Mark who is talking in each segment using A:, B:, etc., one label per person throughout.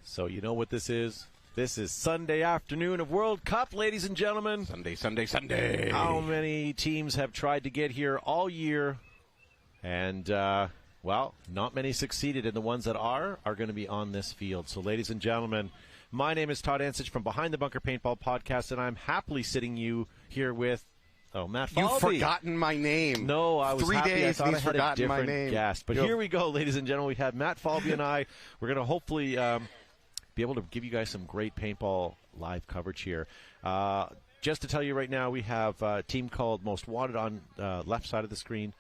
A: So you know what this is? This is Sunday afternoon of World Cup, ladies and gentlemen.
B: Sunday.
A: How many teams have tried to get here all year? And, well, not many succeeded, and the ones that are going to be on this field. So, ladies and gentlemen, my name is Todd Ansich from Behind the Bunker Paintball Podcast, and I'm happily sitting you here with, Matt Falvey.
B: You've forgotten my name.
A: No, I was
B: 3
A: happy.
B: days
A: I thought
B: and
A: I
B: he's
A: had a
B: forgotten my
A: different
B: name.
A: guest. But here we go, ladies and gentlemen. We have Matt Falvey and I. We're going to hopefully be able to give you guys some great paintball live coverage here. Just to tell you right now, we have a team called Most Wanted on left side of the screen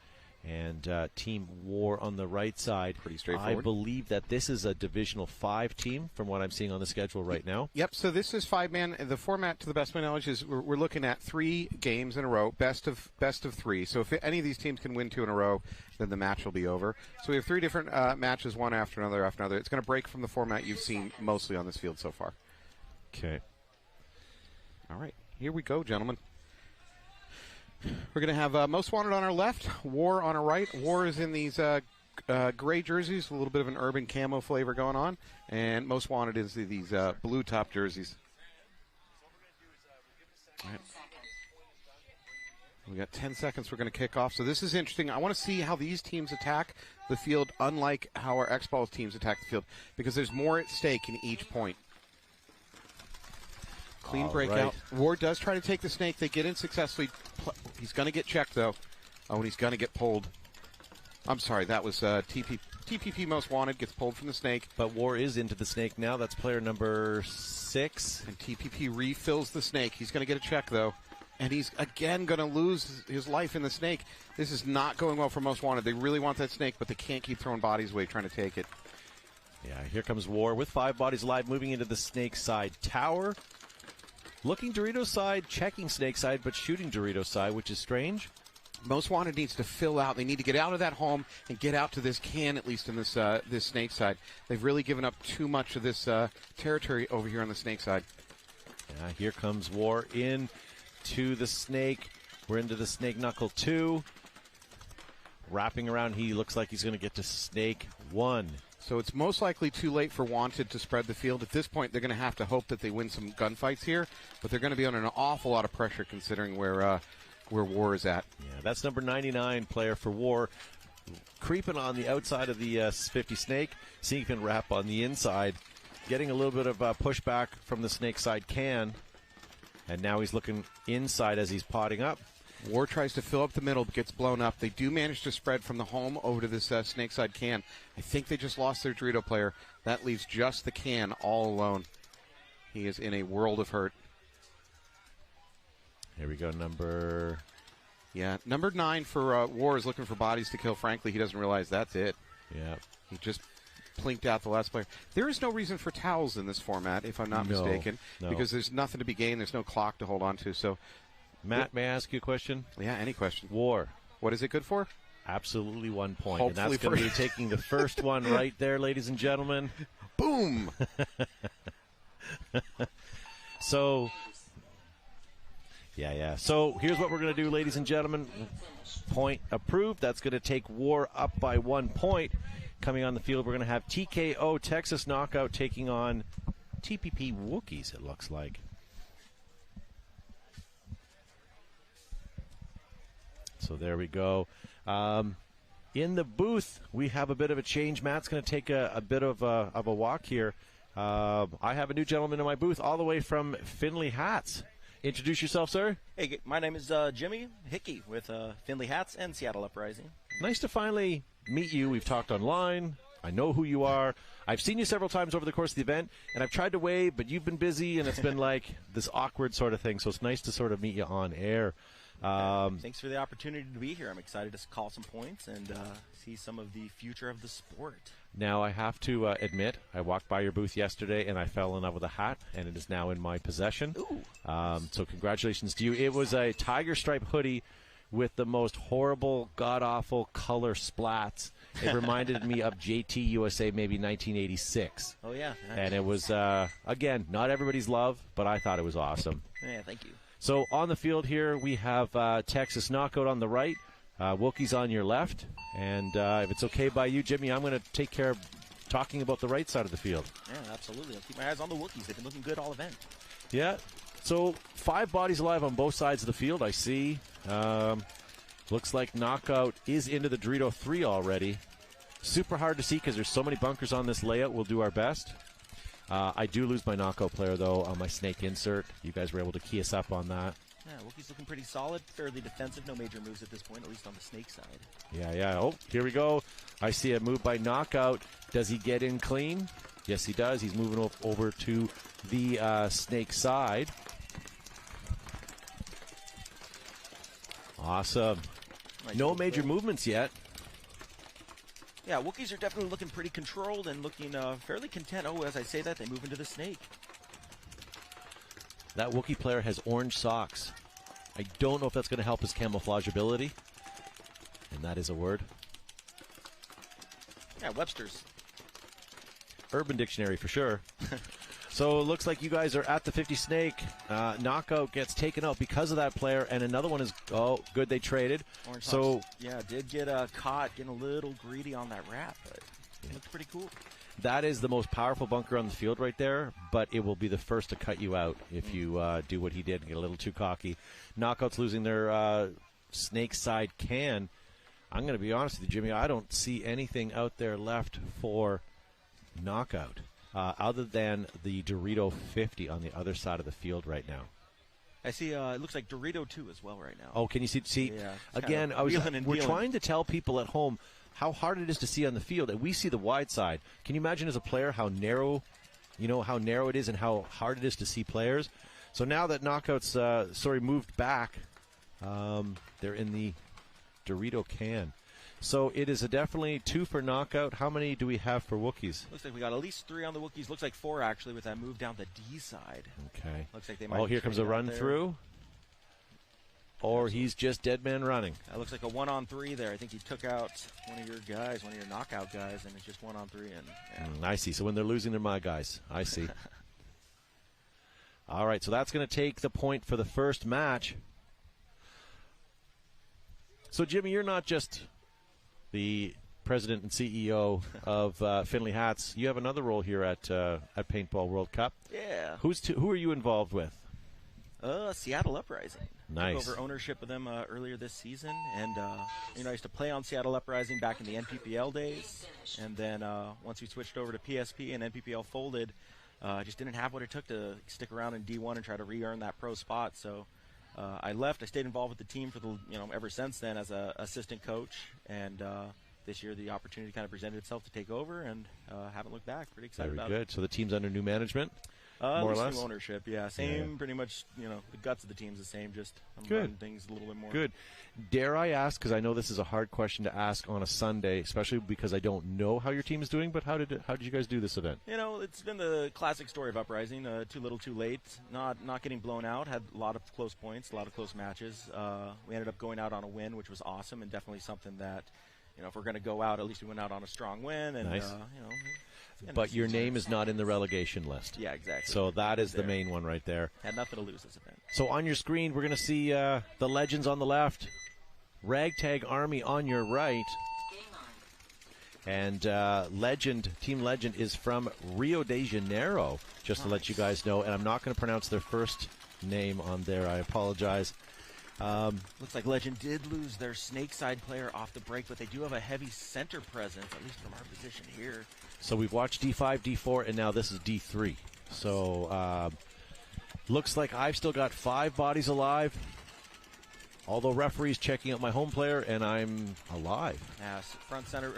A: and Team War on the right side.
B: Pretty straightforward.
A: I believe that this is a Divisional 5 team from what I'm seeing on the schedule right now.
B: Yep, so this is 5-man. The format, to the best of my knowledge, is we're looking at 3 games in a row, best of 3. So if any of these teams can win 2 in a row, then the match will be over. So we have 3 different matches, one after another after another. It's going to break from the format you've seen mostly on this field so far.
A: Okay.
B: All right, here we go, gentlemen. We're going to have Most Wanted on our left, War on our right. War is in these gray jerseys, a little bit of an urban camo flavor going on. And Most Wanted is these blue top jerseys. All right. We got 10 seconds. We're going to kick off. So this is interesting. I want to see how these teams attack the field, unlike how our X-Balls teams attack the field, because there's more at stake in each point. Clean
A: All
B: breakout.
A: right.
B: Ward does try to take the snake. They get in successfully. He's going to get checked, though. Oh, and he's going to get pulled. I'm sorry, that was TPP Most Wanted gets pulled from the snake.
A: But War is into the snake now. That's player number 6.
B: And TPP refills the snake. He's going to get a check, though. And he's, again, going to lose his life in the snake. This is not going well for Most Wanted. They really want that snake, but they can't keep throwing bodies away trying to take it.
A: Yeah, here comes War with 5 bodies alive, moving into the snake side tower. Looking Dorito side, checking snake side, but shooting Dorito side, which is strange.
B: Most Wanted needs to fill out. They need to get out of that home and get out to this can, at least in this this snake side. They've really given up too much of this territory over here on the snake side.
A: Yeah, here comes War in to the snake. We're into the snake knuckle 2. Wrapping around, he looks like he's going to get to snake 1.
B: So it's most likely too late for Wanted to spread the field. At this point, they're going to have to hope that they win some gunfights here, but they're going to be under an awful lot of pressure considering where War is at.
A: Yeah, that's number 99 player for War. Creeping on the outside of the 50 snake, seeing if he can wrap on the inside. Getting a little bit of pushback from the snake side can. And now he's looking inside as he's potting up.
B: War tries to fill up the middle, but gets blown up. They do manage to spread from the home over to this snake side can. I think they just lost their Dorito player. That leaves just the can all alone. He is in a world of hurt.
A: Here we go, number
B: 9 for War is looking for bodies to kill. Frankly, he doesn't realize that's it.
A: Yeah.
B: He just plinked out the last player. There is no reason for towels in this format, if I'm not mistaken, because there's nothing to be gained. There's no clock to hold on to. So,
A: Matt, may I ask you a question?
B: Yeah, any question.
A: War.
B: What is it good for?
A: Absolutely 1 point.
B: Hopefully,
A: and that's going to be taking the first one right there, ladies and gentlemen.
B: Boom!
A: So, yeah. So here's what we're going to do, ladies and gentlemen. Point approved. That's going to take War up by 1 point. Coming on the field, we're going to have TKO Texas Knockout taking on TPP Wookiees, it looks like. So there we go. In the booth, we have a bit of a change. Matt's going to take a bit of a walk here. I have a new gentleman in my booth all the way from Finley Hats. Introduce yourself, sir.
C: Hey, my name is Jimmy Hickey with Finley Hats and Seattle Uprising.
A: Nice to finally meet you. We've talked online. I know who you are. I've seen you several times over the course of the event, and I've tried to wave, but you've been busy, and it's been like this awkward sort of thing. So it's nice to sort of meet you on air.
C: Thanks for the opportunity to be here. I'm excited to call some points and see some of the future of the sport.
A: Now, I have to admit, I walked by your booth yesterday, and I fell in love with a hat, and it is now in my possession.
C: Ooh.
A: So congratulations to you. It was a tiger stripe hoodie with the most horrible, god-awful color splats. It reminded me of JT USA, maybe 1986.
C: Oh, yeah.
A: And it was, again, not everybody's love, but I thought it was awesome.
C: Yeah, thank you.
A: So on the field here, we have Texas Knockout on the right, Wookiees on your left. And if it's okay by you, Jimmy, I'm going to take care of talking about the right side of the field.
C: Yeah, absolutely. I'll keep my eyes on the Wookiees. They've been looking good all event.
A: Yeah. So 5 bodies alive on both sides of the field, I see. Looks like Knockout is into the Dorito 3 already. Super hard to see because there's so many bunkers on this layout. We'll do our best. I do lose my Knockout player, though, on my snake insert. You guys were able to key us up on that.
C: Yeah, Wookiee's looking pretty solid, fairly defensive. No major moves at this point, at least on the snake side.
A: Yeah. Oh, here we go. I see a move by Knockout. Does he get in clean? Yes, he does. He's moving over to the snake side. Awesome. No major movements yet.
C: Yeah, Wookiees are definitely looking pretty controlled and looking fairly content. Oh, as I say that, they move into the snake.
A: That Wookiee player has orange socks. I don't know if that's going to help his camouflage ability. And that is a word.
C: Yeah, Webster's.
A: Urban Dictionary for sure. So it looks like you guys are at the 50 snake. Knockout gets taken out because of that player, and another one is, oh, good, they traded.
C: Orange
A: so
C: Hawks, yeah, did get caught, getting a little greedy on that wrap, but it looked pretty cool.
A: That is the most powerful bunker on the field right there, but it will be the first to cut you out if you do what he did and get a little too cocky. Knockouts losing their snake side can. I'm going to be honest with you, Jimmy, I don't see anything out there left for Knockout. Other than the Dorito 50 on the other side of the field right now.
C: I see. It looks like Dorito 2 as well right now.
A: Oh, can you see?
C: Yeah,
A: again, we're trying to tell people at home how hard it is to see on the field, and we see the wide side. Can you imagine as a player how narrow it is and how hard it is to see players? So now that Knockouts, moved back, they're in the Dorito can. So it is definitely 2 for Knockout. How many do we have for Wookiees?
C: Looks like we got at least 3 on the Wookiees. Looks like 4 actually with that move down the D side.
A: Okay.
C: Looks like they might.
A: Oh, here comes a run through. Or he's just dead man running.
C: That looks like a 1-on-3 there. I think he took out one of your guys, one of your Knockout guys, and it's just 1-on-3. And yeah.
A: I see. So when they're losing, they're my guys. I see. All right, so that's going to take the point for the first match. So, Jimmy, you're not just the president and CEO of Finley Hats. You have another role here at Paintball World Cup.
C: Yeah.
A: Who are you involved with?
C: Seattle Uprising.
A: Nice.
C: Took over ownership of them earlier this season, and I used to play on Seattle Uprising back in the NPPL days, and then once we switched over to PSP and NPPL folded, I just didn't have what it took to stick around in D1 and try to re-earn that pro spot. So I left. I stayed involved with the team for ever since then as an assistant coach, and this year the opportunity kind of presented itself to take over, and haven't looked back. Pretty excited about it.
A: Very good. So the team's under new management, more or less?
C: New ownership, yeah. Same, pretty much, the guts of the team's the same, just running things a little bit more.
A: Good. Dare I ask, because I know this is a hard question to ask on a Sunday, especially because I don't know how your team is doing, but how did you guys do this event?
C: It's been the classic story of Uprising, too little too late, not getting blown out, had a lot of close points, a lot of close matches. We ended up going out on a win, which was awesome, and definitely something that, if we're going to go out, at least we went out on a strong win. And,
A: nice. But your name is not in the relegation list.
C: Yeah, exactly.
A: So that is the main one right there.
C: Had nothing to lose this event.
A: So on your screen, we're going to see the legends on the left, Ragtag Army on your right. And Team Legend is from Rio de Janeiro, just to let you guys know. And I'm not going to pronounce their first name on there. I apologize.
C: Looks like Legend did lose their snake side player off the break, but they do have a heavy center presence, at least from our position here.
A: So we've watched D5, D4, and now this is D3. So looks like I've still got 5 bodies alive. Although referee's checking out my home player, and I'm alive.
C: Yes, front center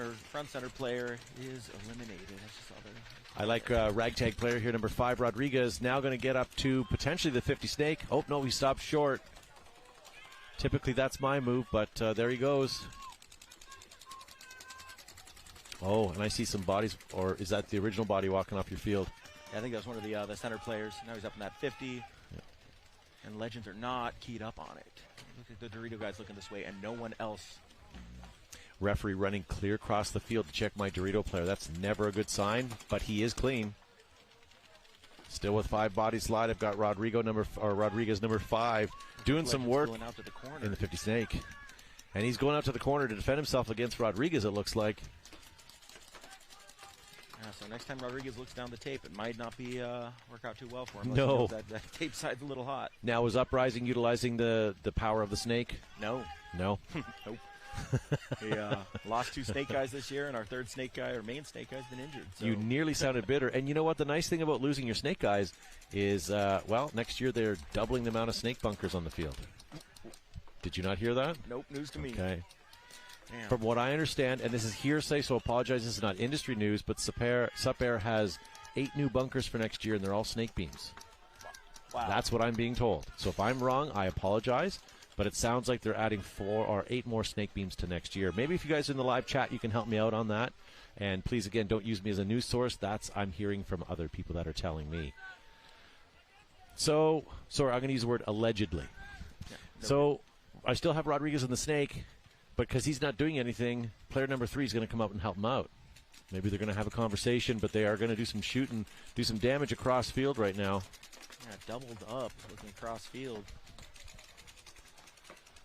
C: player is eliminated. That's just other.
A: I like Ragtag player here, number 5, Rodriguez, now going to get up to potentially the 50 snake. Oh, no, he stopped short. Typically that's my move, but there he goes. Oh, and I see some bodies, or is that the original body walking off your field?
C: Yeah, I think that was one of the center players. Now he's up in that 50. Yeah. And Legends are not keyed up on it. Look at the Dorito guys looking this way, and no one else.
A: Referee running clear across the field to check my Dorito player. That's never a good sign, but he is clean. Still with 5 bodies slide. I've got Rodriguez number 5 doing some work
C: going out to the corner
A: in the 50 snake. And he's going out to the corner to defend himself against Rodriguez, it looks like.
C: next time Rodriguez looks down the tape, it might not be work out too well for him.
A: No.
C: That tape side's a little hot.
A: Now, is Uprising utilizing the power of the snake?
C: No.
A: No?
C: Nope. We lost 2 snake guys this year, and our third snake guy, our main snake guy, has been injured. So.
A: You nearly sounded bitter. And you know what? The nice thing about losing your snake guys is, next year they're doubling the amount of snake bunkers on the field. Did you not hear that?
C: Nope, news to me.
A: Okay.
C: Damn.
A: From what I understand, and this is hearsay, so apologize, this is not industry news, but Supair has 8 new bunkers for next year, and they're all snake beams.
C: Wow.
A: That's what I'm being told. So if I'm wrong, I apologize. But it sounds like they're adding 4 or 8 more snake beams to next year. Maybe if you guys are in the live chat, you can help me out on that. And please, again, don't use me as a news source. I'm hearing from other people that are telling me. So, sorry, I'm going to use the word allegedly.
C: Yeah,
A: so I still have Rodriguez in the snake, but because he's not doing anything, player number 3 is going to come up and help him out. Maybe they're going to have a conversation, but they are going to do some shooting, do some damage across field right now.
C: Yeah, doubled up, looking across field.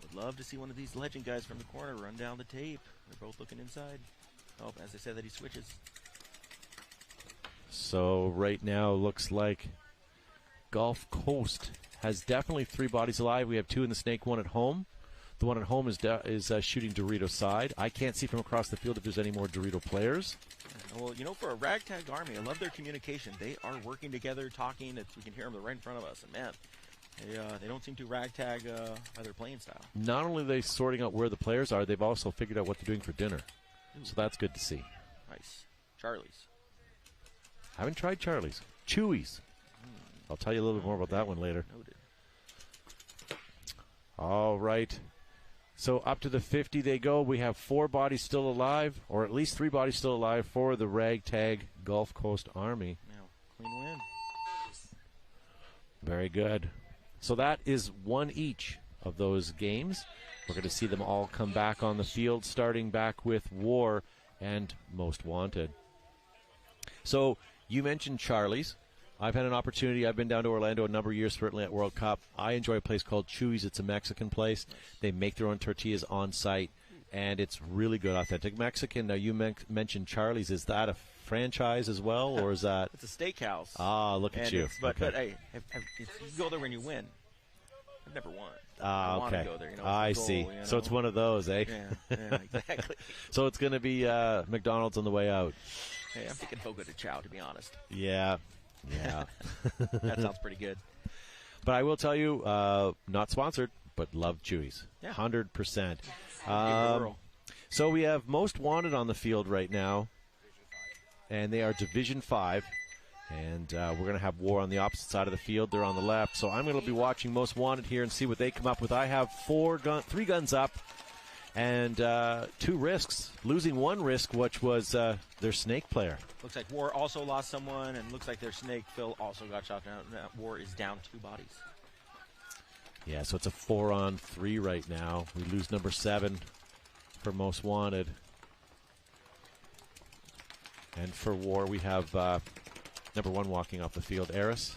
C: Would love to see one of these legend guys from the corner run down the tape. They're both looking inside. Oh, as I said, that he switches.
A: So right now looks like Gulf Coast has definitely 3 bodies alive. We have 2 in the snake, 1 at home. The one at home is shooting Dorito side. I can't see from across the field if there's any more Dorito players.
C: Well, for a ragtag army, I love their communication. They are working together, talking. We can hear them right in front of us. And, man, they don't seem to ragtag by their playing style.
A: Not only are they sorting out where the players are, they've also figured out what they're doing for dinner. So that's good to see.
C: Nice. Charlie's.
A: Haven't tried Charlie's. Chewy's. I'll tell you a little bit more about that one later.
C: Noted.
A: All right. So up to the 50 they go. We have 4 bodies still alive, or at least 3 bodies still alive for the ragtag Gulf Coast Army.
C: Now, clean win.
A: Very good. So that is 1 each of those games. We're going to see them all come back on the field, starting back with War and Most Wanted. So you mentioned Charlie's. I've had an opportunity. I've been down to Orlando a number of years, certainly at World Cup. I enjoy a place called Chewy's. It's a Mexican place. They make their own tortillas on site, and it's really good, authentic Mexican. Now, you mentioned Charlie's. Is that a franchise as well, or is that?
C: It's a steakhouse.
A: Ah, look at you.
C: But hey, you go there when you win. I've never won. I want
A: okay.
C: to go there.
A: I see. So it's one of those, eh?
C: Yeah, exactly.
A: So it's going to be McDonald's on the way out.
C: Hey, I'm thinking Fogo de Chao, to be honest.
A: Yeah.
C: That sounds pretty good.
A: But I will tell you, not sponsored, but love Chewy's.
C: Yeah.
A: 100%.
C: So
A: we have Most Wanted on the field right now, and they are Division 5. And we're going to have War on the opposite side of the field. They're on the left. So I'm going to be watching Most Wanted here and see what they come up with. I have 3 guns up and 2 risks. Losing 1 risk, which was their snake player.
C: Looks like War also lost someone, and looks like their snake, Phil, also got shot down. War is down 2 bodies.
A: Yeah, so it's a 4-on-3 right now. We lose number 7 for Most Wanted. And for War, we have number 1 walking off the field, Eris.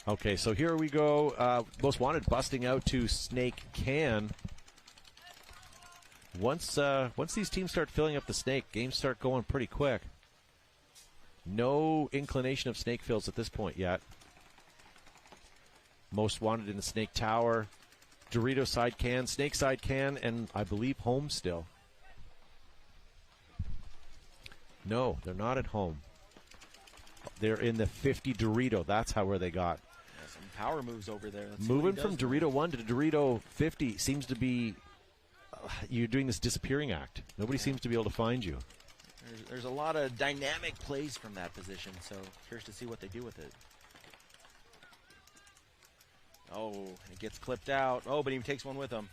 A: Okay, so here we go. Most Wanted busting out to Snake Can. Once these teams start filling up the snake, games start going pretty quick. No inclination of snake fills at this point yet. Most Wanted in the Snake Tower. Dorito side can, Snake side can, and I believe home still. No, they're not at home. They're in the 50 Dorito. That's where they got.
C: Yeah, some power moves over there.
A: Moving from Dorito 1 to Dorito 50 seems to be you're doing this disappearing act. Nobody seems to be able to find you.
C: There's a lot of dynamic plays from that position, so curious to see what they do with it. Oh, it gets clipped out. Oh, but he takes 1 with him.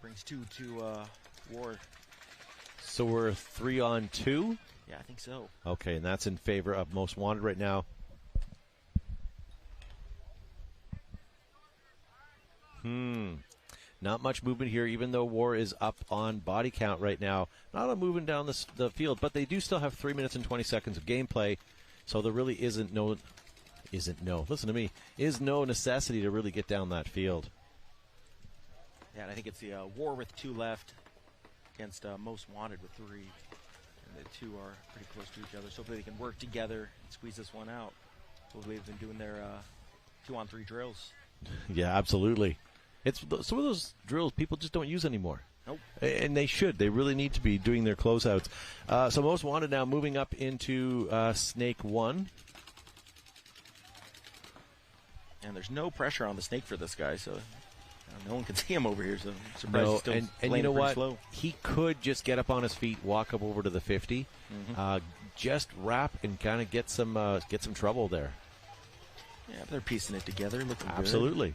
C: Brings 2 to Ward.
A: So we're 3-on-2?
C: Yeah, I think so.
A: Okay, and that's in favor of Most Wanted right now. Not much movement here, even though War is up on body count right now. Not a moving down the field, but they do still have 3 minutes and 20 seconds of gameplay, so there really is no necessity to really get down that field.
C: Yeah, and I think it's the War with 2 left against Most Wanted with 3. the two are pretty close to each other. So hopefully they can work together and squeeze this one out. Hopefully they've been doing their 2-on-3 drills.
A: Yeah, absolutely. It's some of those drills people just don't use anymore.
C: Nope.
A: And they should. They really need to be doing their closeouts. So Most Wanted now moving up into Snake 1.
C: And there's no pressure on the snake for this guy, so no one can see him over here. So I'm surprised he's still
A: and you know what?
C: slow.
A: He could just get up on his feet, walk up over to the 50, just wrap and kind of get some trouble there.
C: Yeah, they're piecing it together. Looking
A: Absolutely.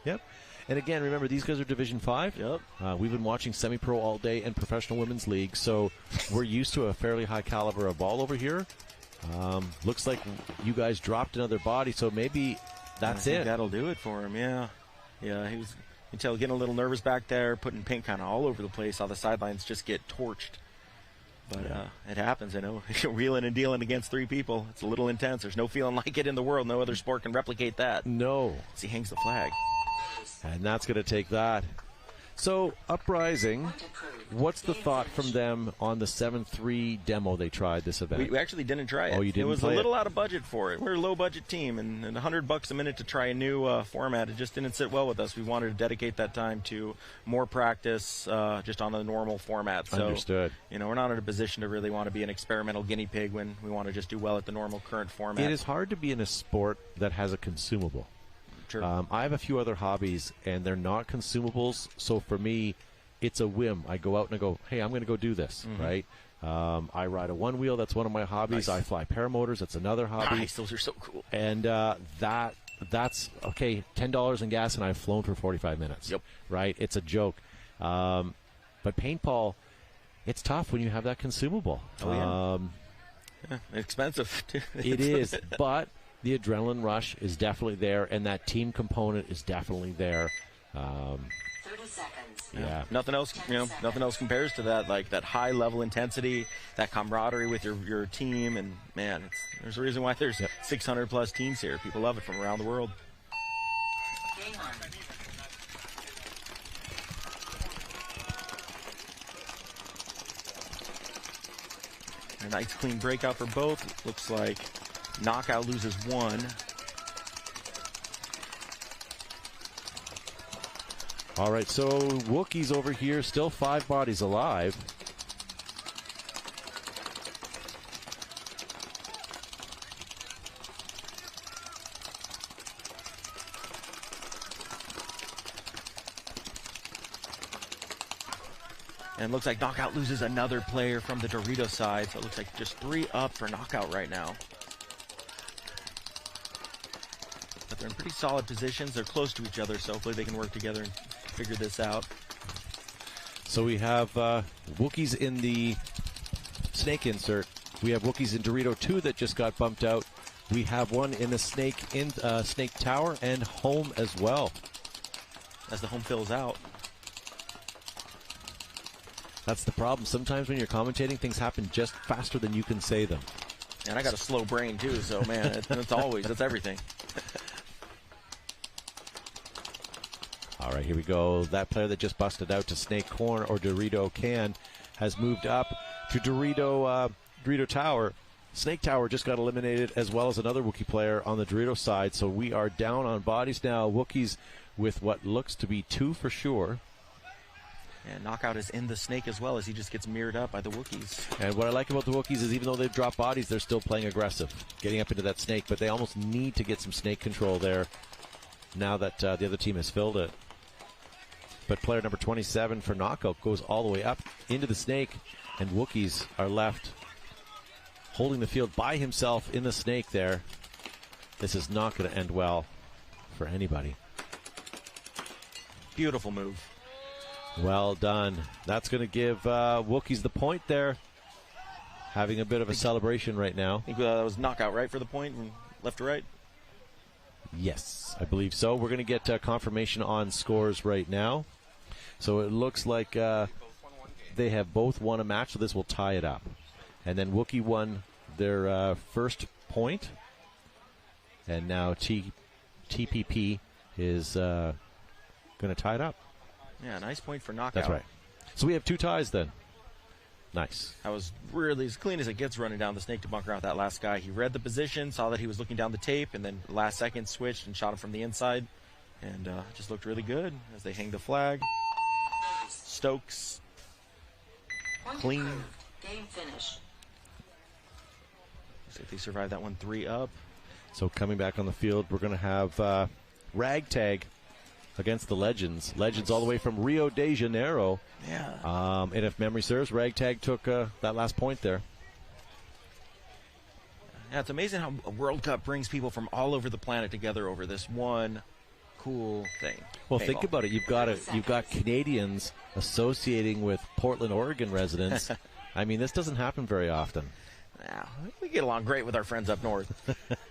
A: Yep. And again, remember, these guys are Division 5.
C: Yep.
A: We've been watching semi-pro all day and professional women's league, so we're used to a fairly high caliber of ball over here. Looks like you guys dropped another body, so maybe that's it.
C: That'll do it for him, yeah. Yeah, he was, you can tell, getting a little nervous back there, putting paint kind of all over the place. Saw the sidelines just get torched. But it happens, I know. Wheeling and dealing against 3 people, it's a little intense. There's no feeling like it in the world. No other sport can replicate that.
A: No.
C: As he hangs the flag.
A: And that's going to take that. So, Uprising, what's the thought from them on the 7-3 demo they tried this event?
C: We actually didn't try it.
A: Oh, you didn't
C: It was
A: play
C: a little out of budget for it. We're a low-budget team, and $100 a minute to try a new format, it just didn't sit well with us. We wanted to dedicate that time to more practice just on the normal format. So,
A: Understood.
C: We're not in a position to really want to be an experimental guinea pig when we want to just do well at the normal current format.
A: It is hard to be in a sport that has a consumable.
C: Sure.
A: I have a few other hobbies, and they're not consumables. So for me, it's a whim. I go out and I go, hey, I'm going to go do this, right? I ride a one-wheel. That's one of my hobbies.
C: Nice.
A: I fly paramotors. That's another hobby.
C: Nice. Those are so cool.
A: And that's, okay, $10 in gas, and I've flown for 45 minutes.
C: Yep.
A: Right? It's a joke. But paintball, it's tough when you have that consumable.
C: Oh, yeah. Expensive, too.
A: It is, but the adrenaline rush is definitely there, and that team component is definitely there.
D: 30 seconds.
A: Yeah.
C: Nothing else, nothing else compares to that, like that high level intensity, that camaraderie with your team, and man, there's a reason why there's 600 plus teams here. People love it from around the world.
D: Game on.
C: A nice clean breakout for both. Looks like Knockout loses 1.
A: All right, so Wookiees over here, still 5 bodies alive.
C: And looks like Knockout loses another player from the Dorito side, so it looks like just 3 up for Knockout right now. But they're in pretty solid positions. They're close to each other, so hopefully they can work together and figure this out.
A: So we have Wookiees in the snake insert. We have Wookiees in Dorito 2 that just got bumped out. We have one in the snake tower and home as well.
C: As the home fills out.
A: That's the problem. Sometimes when you're commentating, things happen just faster than you can say them.
C: And I got a slow brain too, so man, that's everything.
A: All right, here we go. That player that just busted out to Snake Corn or Dorito Can has moved up to Dorito Tower. Snake Tower just got eliminated, as well as another Wookiee player on the Dorito side. So we are down on bodies now. Wookiees with what looks to be 2 for sure.
C: And Knockout is in the snake as well as he just gets mirrored up by the Wookiees.
A: And what I like about the Wookiees is even though they've dropped bodies, they're still playing aggressive, getting up into that snake. But they almost need to get some snake control there now that the other team has filled it. But player number 27 for Knockout goes all the way up into the snake, and Wookiees are left holding the field by himself in the snake there. This is not going to end well for anybody.
C: Beautiful move.
A: Well done. That's going to give Wookiees the point there. Having a bit of a celebration right now.
C: I think that was Knockout, right, for the point from left to right?
A: Yes, I believe so. We're going to get confirmation on scores right now. So it looks like they have both won a match, so this will tie it up. And then Wookiee won their first point. And now TPP is going to tie it up.
C: Yeah, nice point for Knockout.
A: That's right. So we have 2 ties then. Nice.
C: I was really as clean as it gets running down the snake to bunker out that last guy. He read the position, saw that he was looking down the tape, and then last second switched and shot him from the inside. And just looked really good as they hang the flag. Stokes.
D: Point
C: Clean.
D: approved. Game finished.
C: See if they survive that one 3 up.
A: So coming back on the field, we're going to have Ragtag against the Legends. Legends all the way from Rio de Janeiro.
C: Yeah.
A: And if memory serves, Ragtag took that last point there.
C: Yeah, it's amazing how a World Cup brings people from all over the planet together over this one cool thing.
A: Well,
C: Paintball.
A: think about it. You've got Canadians associating with Portland, Oregon residents. I mean, this doesn't happen very often.
C: Yeah, we get along great with our friends up north.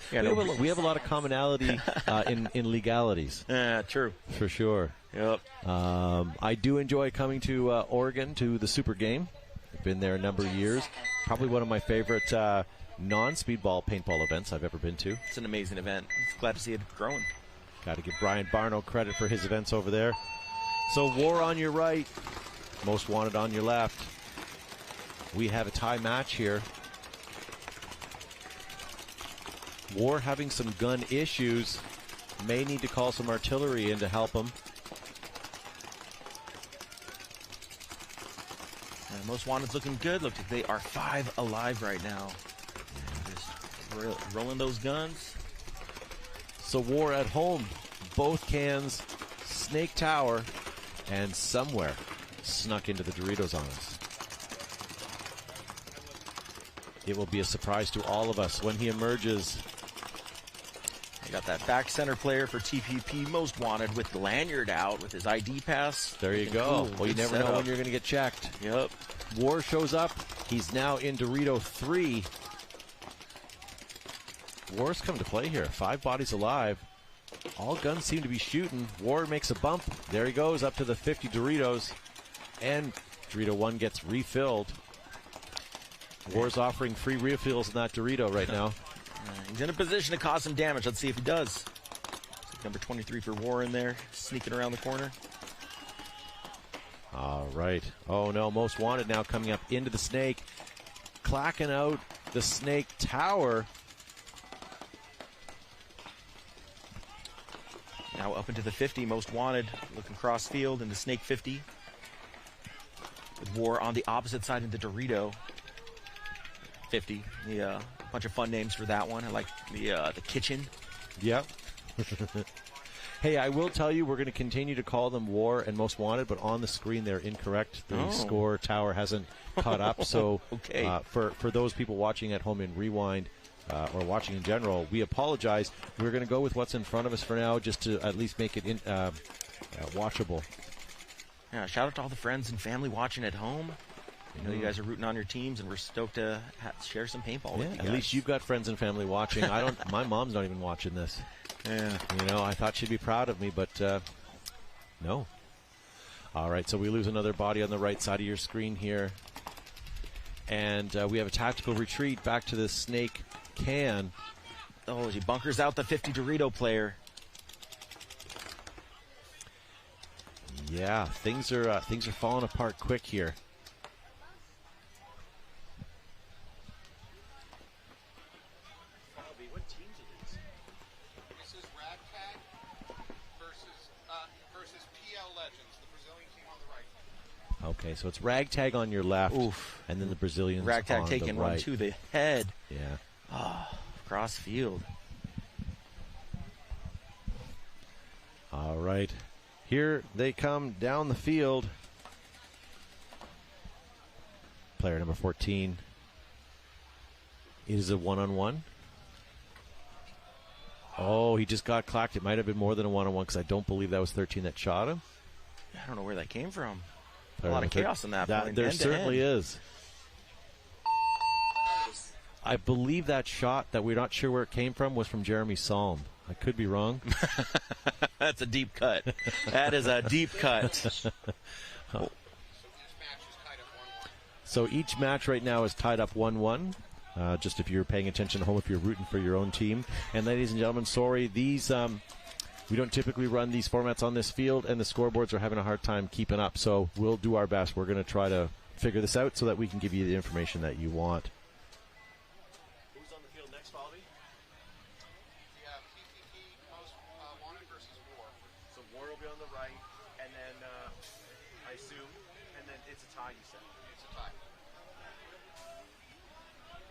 A: We have a lot of commonality in legalities.
C: True.
A: For sure.
C: Yep.
A: I do enjoy coming to Oregon to the Super Game. I've been there a number of years. Probably one of my favorite non-speedball paintball events I've ever been to.
C: It's an amazing event. Glad to see it growing.
A: Got to give Brian Barno credit for his events over there. So War on your right, Most Wanted on your left. We have a tie match here. War having some gun issues. May need to call some artillery in to help him.
C: And Most Wanted's looking good. Look, they are 5 alive right now. Just rolling those guns.
A: So War at home, both cans, Snake Tower, and somewhere snuck into the Doritos on us. It will be a surprise to all of us when he emerges.
C: I got that back center player for TPP, Most Wanted, with the lanyard out with his ID pass.
A: There you
C: Looking
A: go.
C: cool.
A: Well, you
C: Good
A: never know
C: setup.
A: when you're going to get checked.
C: Yep.
A: War shows up. He's now in Dorito 3. War's come to play here. 5 bodies alive. All guns seem to be shooting. War makes a bump. There he goes up to the 50 Doritos. And Dorito 1 gets refilled. War's offering free refills in that Dorito right now.
C: He's in a position to cause some damage. Let's see if he does. Number 23 for War in there, sneaking around the corner.
A: All right. Oh, no. Most Wanted now coming up into the Snake. Clacking out the Snake Tower.
C: Now up into the 50, Most Wanted, looking cross field in the Snake 50. With War on the opposite side in the Dorito 50. A bunch of fun names for that one. I like the kitchen.
A: Yep. Hey, I will tell you, we're going to continue to call them War and Most Wanted, but on the screen they're incorrect. The score tower hasn't caught up. So
C: Okay.
A: For those people watching at home in Rewind, or watching in general, we apologize. We're going to go with what's in front of us for now, just to at least make it watchable.
C: Yeah, shout out to all the friends and family watching at home. I know you guys are rooting on your teams, and we're stoked to share some paintball with you guys.
A: At least you've got friends and family watching. I don't. My mom's not even watching this.
C: Yeah.
A: You know, I thought she'd be proud of me, but no. All right, so we lose another body on the right side of your screen here. And we have a tactical retreat back to the Snake can.
C: Oh, he bunkers out the 50 Dorito player.
A: Yeah, things are falling apart quick here.
B: This is Ragtag versus PL Legends, the Brazilian team on the right.
A: Okay, so it's Ragtag on your left,
C: Oof.
A: and then the Brazilians
C: Ragtag
A: on
C: taking
A: the right.
C: one to the head.
A: Yeah.
C: Cross field.
A: All right. Here they come down the field. Player number 14. It is a one-on-one. Oh, he just got clacked. It might have been more than a one-on-one because I don't believe that was 13 that shot him.
C: I don't know where that came from.
A: Player
C: A lot of
A: number
C: chaos in that point,
A: There
C: end to
A: certainly
C: end.
A: is. I believe that shot that we're not sure where it came from was from Jeremy Salm. I could be wrong.
C: That's a deep cut. That is a deep cut.
A: So each match right now is tied up 1-1. Just if you're paying attention at home, if you're rooting for your own team. And ladies and gentlemen, sorry, these we don't typically run these formats on this field, and the scoreboards are having a hard time keeping up. So we'll do our best. We're going to try to figure this out so that we can give you the information that you want.
E: Who's on the field next, Bobby?
B: Yeah, PPP, most wanted versus war.
E: So War will be on the right, and then I assume, and then it's a tie, you said.
B: It's a tie.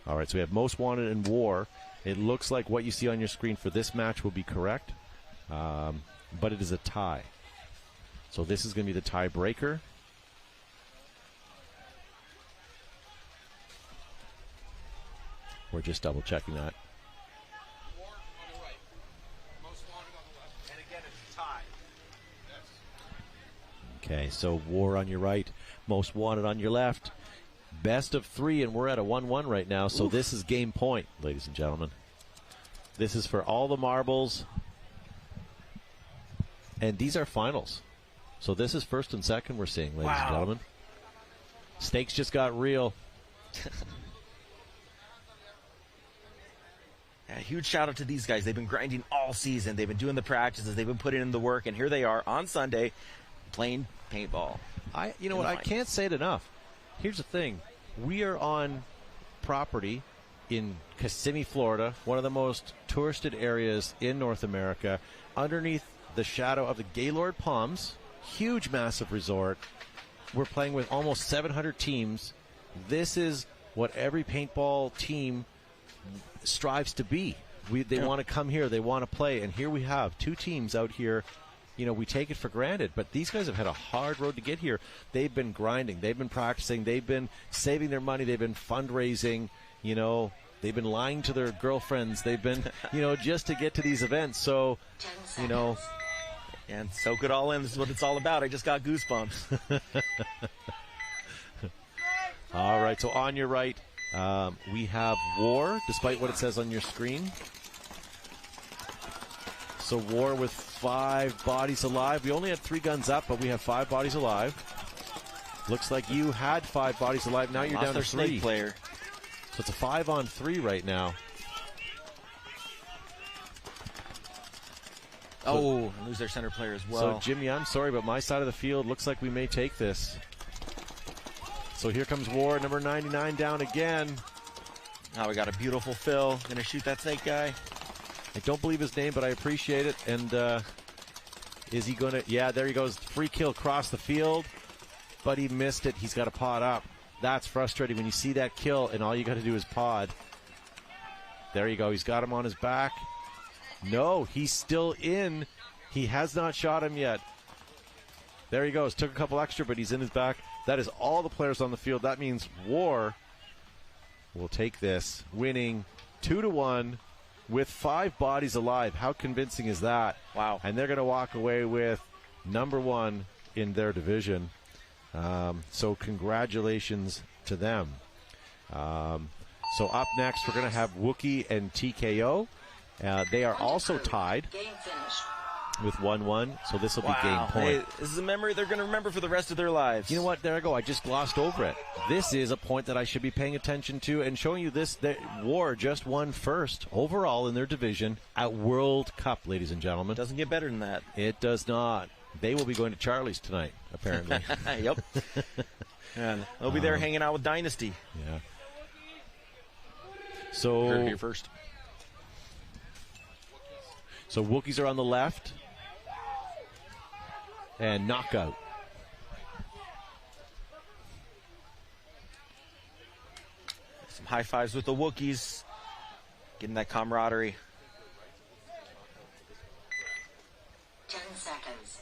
A: All right, so we have Most Wanted and War. It looks like what you see on your screen for this match will be correct, but it is a tie. So this is going to be the tiebreaker. We're just double checking that.
B: War on the right. Most wanted on the left.
E: And again, it's a tie.
B: Yes.
A: Okay, so War on your right, Most Wanted on your left. Best of 3, and we're at a 1-1 right now, so this is game point, ladies and gentlemen. This is for all the marbles, and these are finals. So this is first and second we're seeing, ladies and gentlemen. Stakes just got real.
C: Yeah, huge shout out to these guys. They've been grinding all season. They've been doing the practices. They've been putting in the work, and here they are on Sunday playing paintball.
A: You know what? I can't say it enough. Here's the thing. We are on property in Kissimmee, Florida, one of the most touristed areas in North America, underneath the shadow of the Gaylord Palms. Huge, massive resort. We're playing with almost 700 teams. This is what every paintball team strives to be. They want to come here. They want to play. And here we have 2 teams out here. You know, we take it for granted, but these guys have had a hard road to get here. They've been grinding. They've been practicing. They've been saving their money. They've been fundraising. You know, they've been lying to their girlfriends. They've been, you know, just to get to these events. So, you know.
C: And soak it all in. This is what it's all about. I just got goosebumps.
A: All right, so on your right, we have War, despite what it says on your screen. So War with 5 bodies alive. We only had 3 guns up, but we have 5 bodies alive. Looks like you had 5 bodies alive. Now you're down to 3.
C: Snake player.
A: So it's a 5-on-3 right now.
C: Oh, and lose their center player as well.
A: So, Jimmy, I'm sorry, but my side of the field looks like we may take this. So here comes War, number 99 down again.
C: Now we got a beautiful fill. Gonna shoot that snake guy.
A: I don't believe his name, but I appreciate it. And is he going to? Yeah, there he goes. Free kill across the field, but he missed it. He's got to pod up. That's frustrating when you see that kill and all you got to do is pod. There you go. He's got him on his back. No, he's still in. He has not shot him yet. There he goes. Took a couple extra, but he's in his back. That is all the players on the field. That means War will take this, winning 2-1 with 5 bodies alive. How convincing is that?
C: Wow.
A: And they're going to walk away with number 1 in their division. So congratulations to them. So up next, we're going to have Wookie and TKO. They are also tied
D: Game finished.
A: with 1-1, so this will be game point.
C: Hey, this is a memory they're going to remember for the rest of their lives.
A: You know what? There I go. I just glossed over it. This is a point that I should be paying attention to and showing you this. War just won first overall in their division at World Cup, ladies and gentlemen.
C: Doesn't get better than that.
A: It does not. They will be going to Charlie's tonight, apparently.
C: Yep. And they'll be there hanging out with Dynasty.
A: Yeah.
C: You heard it
A: So,
C: here first.
A: so Wookiees are on the left. And knockout.
C: Some high fives with the Wookiees. Getting that camaraderie.
D: 10 seconds.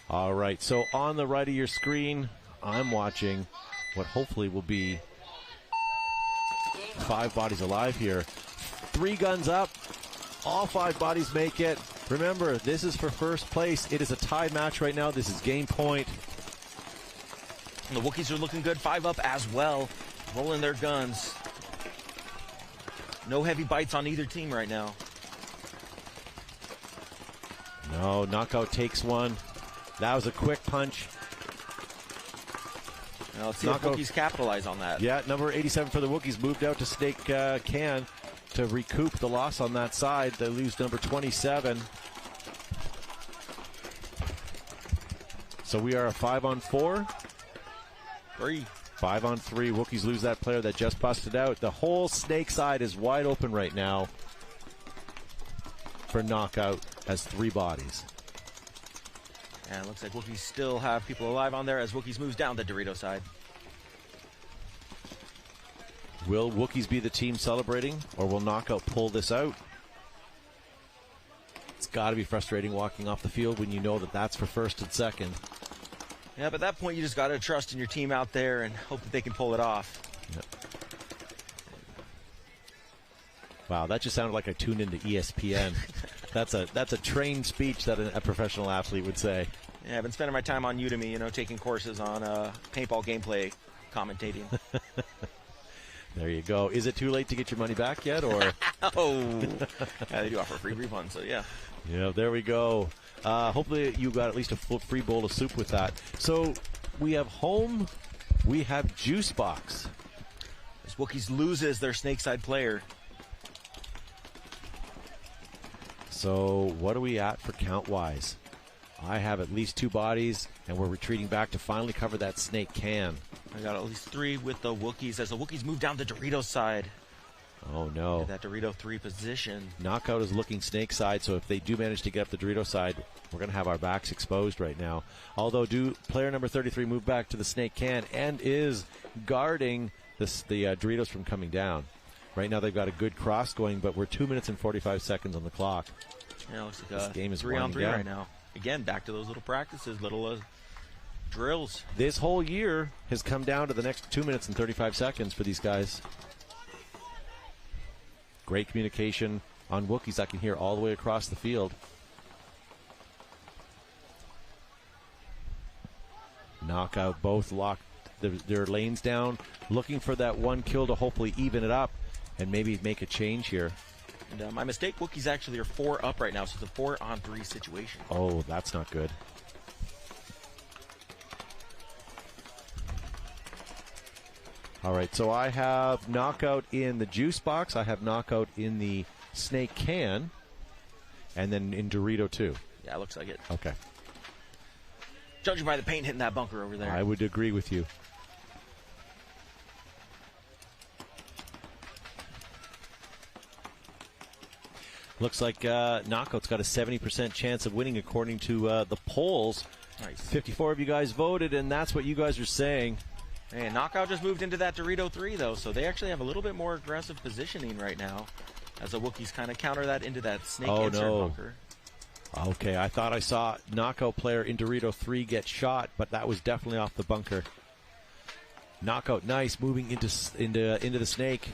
A: All right, so on the right of your screen, I'm watching what hopefully will be 5 bodies alive here. 3 guns up. All 5 bodies make it. Remember, this is for first place. It is a tie match right now. This is game point.
C: And the Wookiees are looking good. 5 up as well. Rolling their guns. No heavy bites on either team right now.
A: No, knockout takes one. That was a quick punch.
C: Now let's see
A: Knockout.
C: if Wookiees capitalize on that.
A: Yeah, number 87 for the Wookiees moved out to Snake Can to recoup the loss on that side. They lose number 27. So we are a 5-on-4.
C: 3.
A: 5-on-3. Wookiees lose that player that just busted out. The whole snake side is wide open right now for Knockout. Has 3 bodies.
C: And it looks like Wookiees still have people alive on there as Wookiees moves down the Dorito side.
A: Will Wookiees be the team celebrating, or will Knockout pull this out? It's got to be frustrating walking off the field when you know that that's for first and second.
C: Yeah, but at that point, you just got to trust in your team out there and hope that they can pull it off.
A: Yep. Wow, that just sounded like I tuned into ESPN. That's a trained speech that a professional athlete would say.
C: Yeah, I've been spending my time on Udemy, taking courses on paintball gameplay commentating.
A: There you go. Is it too late to get your money back yet, or?
C: Oh, yeah, they do offer a free refund, so yeah.
A: Yeah, there we go. Hopefully you got at least a free bowl of soup with that. So we have home, we have juice box.
C: As Wookiees loses their Snakeside player.
A: So what are we at for count-wise? I have at least 2 bodies, and we're retreating back to finally cover that snake can.
C: I got at least 3 with the Wookiees as the Wookiees move down the Dorito side.
A: Oh, no.
C: That Dorito 3 position.
A: Knockout is looking snake side, so if they do manage to get up the Dorito side, we're going to have our backs exposed right now. Although player number 33 move back to the snake can and is guarding the Doritos from coming down. Right now they've got a good cross going, but we're 2 minutes and 45 seconds on the clock.
C: Yeah, looks like
A: this game is
C: 3-on-3
A: winding down
C: right now. Again, back to those little practices, little drills.
A: This whole year has come down to the next 2 minutes and 35 seconds for these guys. Great communication on Wookiees. I can hear all the way across the field. Knockout both locked their lanes down, looking for that 1 kill to hopefully even it up and maybe make a change here.
C: And my mistake, Wookiees actually are 4 up right now, so it's a 4-on-3 situation.
A: Oh, that's not good. All right, so I have Knockout in the juice box. I have Knockout in the snake can, and then in Dorito too.
C: Yeah, looks like it.
A: Okay.
C: Judging by the paint hitting that bunker over there.
A: I would agree with you. Looks like Knockout's got a 70% chance of winning according to the polls.
C: Nice.
A: 54 of you guys voted, and that's what you guys are saying.
C: And Knockout just moved into that Dorito 3, though, so they actually have a little bit more aggressive positioning right now as the Wookiees kind of counter that into that snake insert bunker.
A: Okay, I thought I saw Knockout player in Dorito 3 get shot, but that was definitely off the bunker. Knockout, nice, moving into the snake.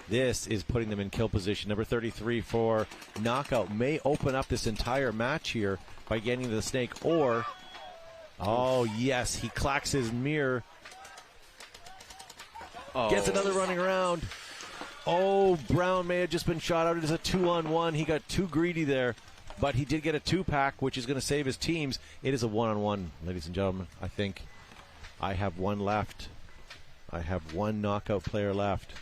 A: This is putting them in kill position. Number 33 for Knockout may open up this entire match here by getting to the snake, or... Oh, yes, he clacks his mirror.
C: Oh.
A: Gets another running around. Oh, Brown may have just been shot out. It is a 2-on-1. He got too greedy there, but he did get a 2-pack, which is going to save his teams. It is a 1-on-1, ladies and gentlemen, I think. I have 1 left. I have 1 Knockout player left.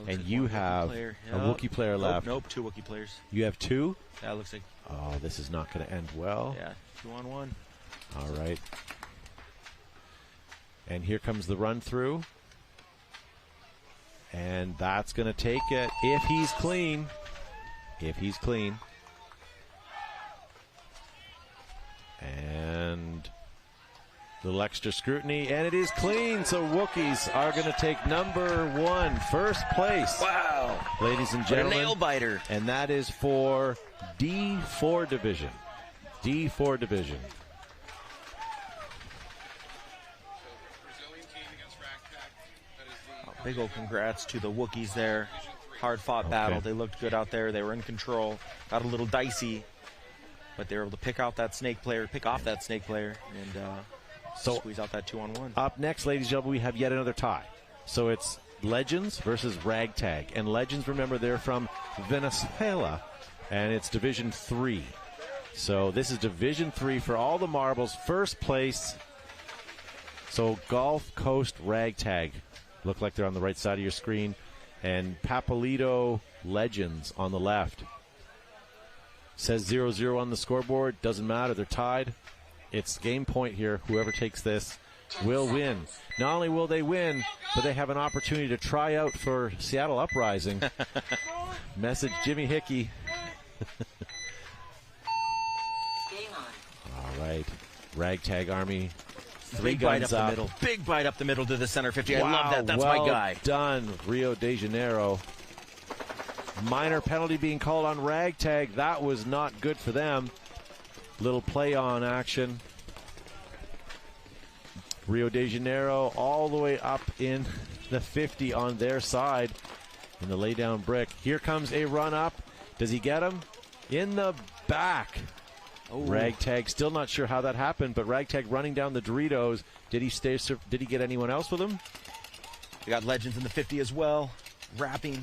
A: And you have a Wookiee player left.
C: Nope, 2 Wookiee players.
A: You have 2?
C: That looks like...
A: Oh, this is not going to end well.
C: Yeah, 2-on-1.
A: All right. And here comes the run through. And that's going to take it if he's clean. If he's clean. And a little extra scrutiny, and it is clean. So Wookiees are going to take number 1, first place.
C: Wow.
A: Ladies and gentlemen.
C: What a nail biter.
A: And that is for D4 division. D4 division.
C: Big old congrats to the Wookiees there. Hard-fought battle. They looked good out there. They were in control. Got a little dicey, but they were able to pick off that snake player, and squeeze out that 2-on-1.
A: Up next, ladies and gentlemen, we have yet another tie. So it's Legends versus Ragtag. And Legends, remember, they're from Venezuela, and it's Division 3. So this is Division 3 for all the marbles. First place. So Gulf Coast Ragtag. Look like they're on the right side of your screen. And Papalito Legends on the left. Says 0-0 on the scoreboard. Doesn't matter. They're tied. It's game point here. Whoever takes this will win. Not only will they win, but they have an opportunity to try out for Seattle Uprising. Message Jimmy Hickey.
D: Game on.
A: All right. Ragtag Army.
C: Big bite up
A: guns
C: the middle. Big bite up the middle to the center 50. I
A: Wow,
C: love that. That's
A: well
C: my guy.
A: Done, Rio de Janeiro. Minor penalty being called on Ragtag. That was not good for them. Little play on action. Rio de Janeiro all the way up in the 50 on their side in the lay down brick. Here comes a run up. Does he get him? In the back.
C: Oh.
A: Ragtag still not sure how that happened, but Ragtag running down the Doritos. Did he get anyone else with him?
C: We got Legends in the 50 as well. Wrapping.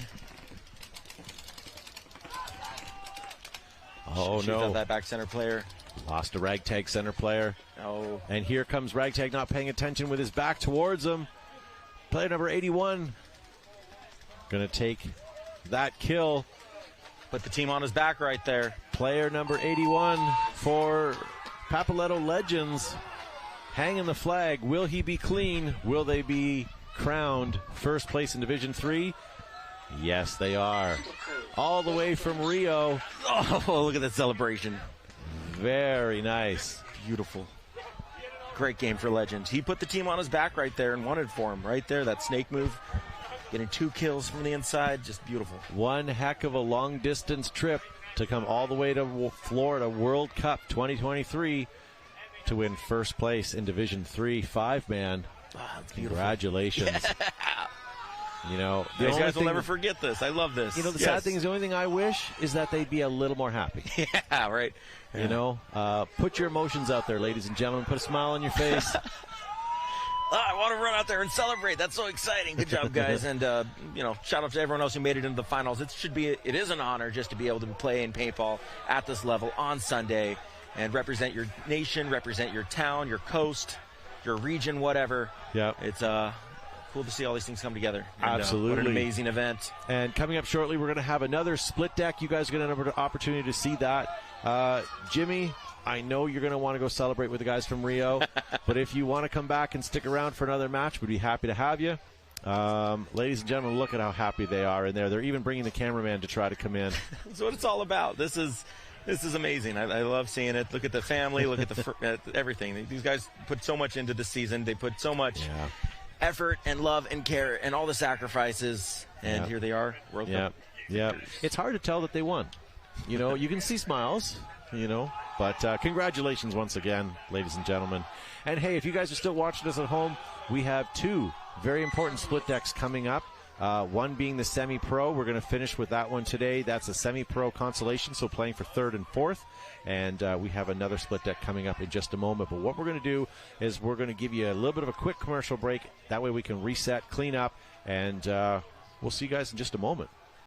A: Oh,
C: Shoots
A: no.
C: out that back center player.
A: Lost a Ragtag center player.
C: Oh.
A: And here comes Ragtag not paying attention with his back towards him. Player number 81. Going to take that kill.
C: Put the team on his back right there.
A: Player number 81 for Papaletto Legends. Hanging the flag. Will he be clean? Will they be crowned first place in Division 3? Yes, they are. All the way from Rio.
C: Oh, look at that celebration.
A: Very nice.
C: Beautiful. Great game for Legends. He put the team on his back right there and wanted for him right there. That snake move. Getting 2 kills from the inside. Just beautiful.
A: One heck of a long distance trip to come all the way to Florida World Cup 2023 to win first place in Division 3 5-man.
C: Oh, that's beautiful.
A: Congratulations. You know, the
C: These
A: only
C: guys will
A: thing-
C: never forget this. I love this.
A: You know, the sad thing is the only thing I wish is that they'd be a little more happy.
C: Yeah, right.
A: You know, put your emotions out there, ladies and gentlemen. Put a smile on your face.
C: I want to run out there and celebrate. That's so exciting. Good job, guys. And, you know, shout out to everyone else who made it into the finals. It is an honor just to be able to play in paintball at this level on Sunday and represent your nation, represent your town, your coast, your region, whatever.
A: Yeah.
C: It's cool to see all these things come together. And,
A: Absolutely.
C: what an amazing event.
A: And coming up shortly, we're going to have another split deck. You guys are going to have an opportunity to see that. Jimmy, I know you're going to want to go celebrate with the guys from Rio, but if you want to come back and stick around for another match, we'd be happy to have you. Ladies and gentlemen, look at how happy they are in there. They're even bringing the cameraman to try to come in.
C: That's what it's all about. This is amazing. I love seeing it. Look at the family. Look at the everything. These guys put so much into the season. They put so much effort and love and care and all the sacrifices. And here they are, World Cup.
A: Yeah. It's hard to tell that they won. You know, you can see smiles, you know, but congratulations once again, ladies and gentlemen. And hey, if you guys are still watching us at home, we have 2 very important split decks coming up. One being the semi-pro. We're going to finish with that one today. That's a semi-pro consolation, so playing for 3rd and 4th. And we have another split deck coming up in just a moment. But what we're going to do is we're going to give you a little bit of a quick commercial break. That way we can reset, clean up, and we'll see you guys in just a moment.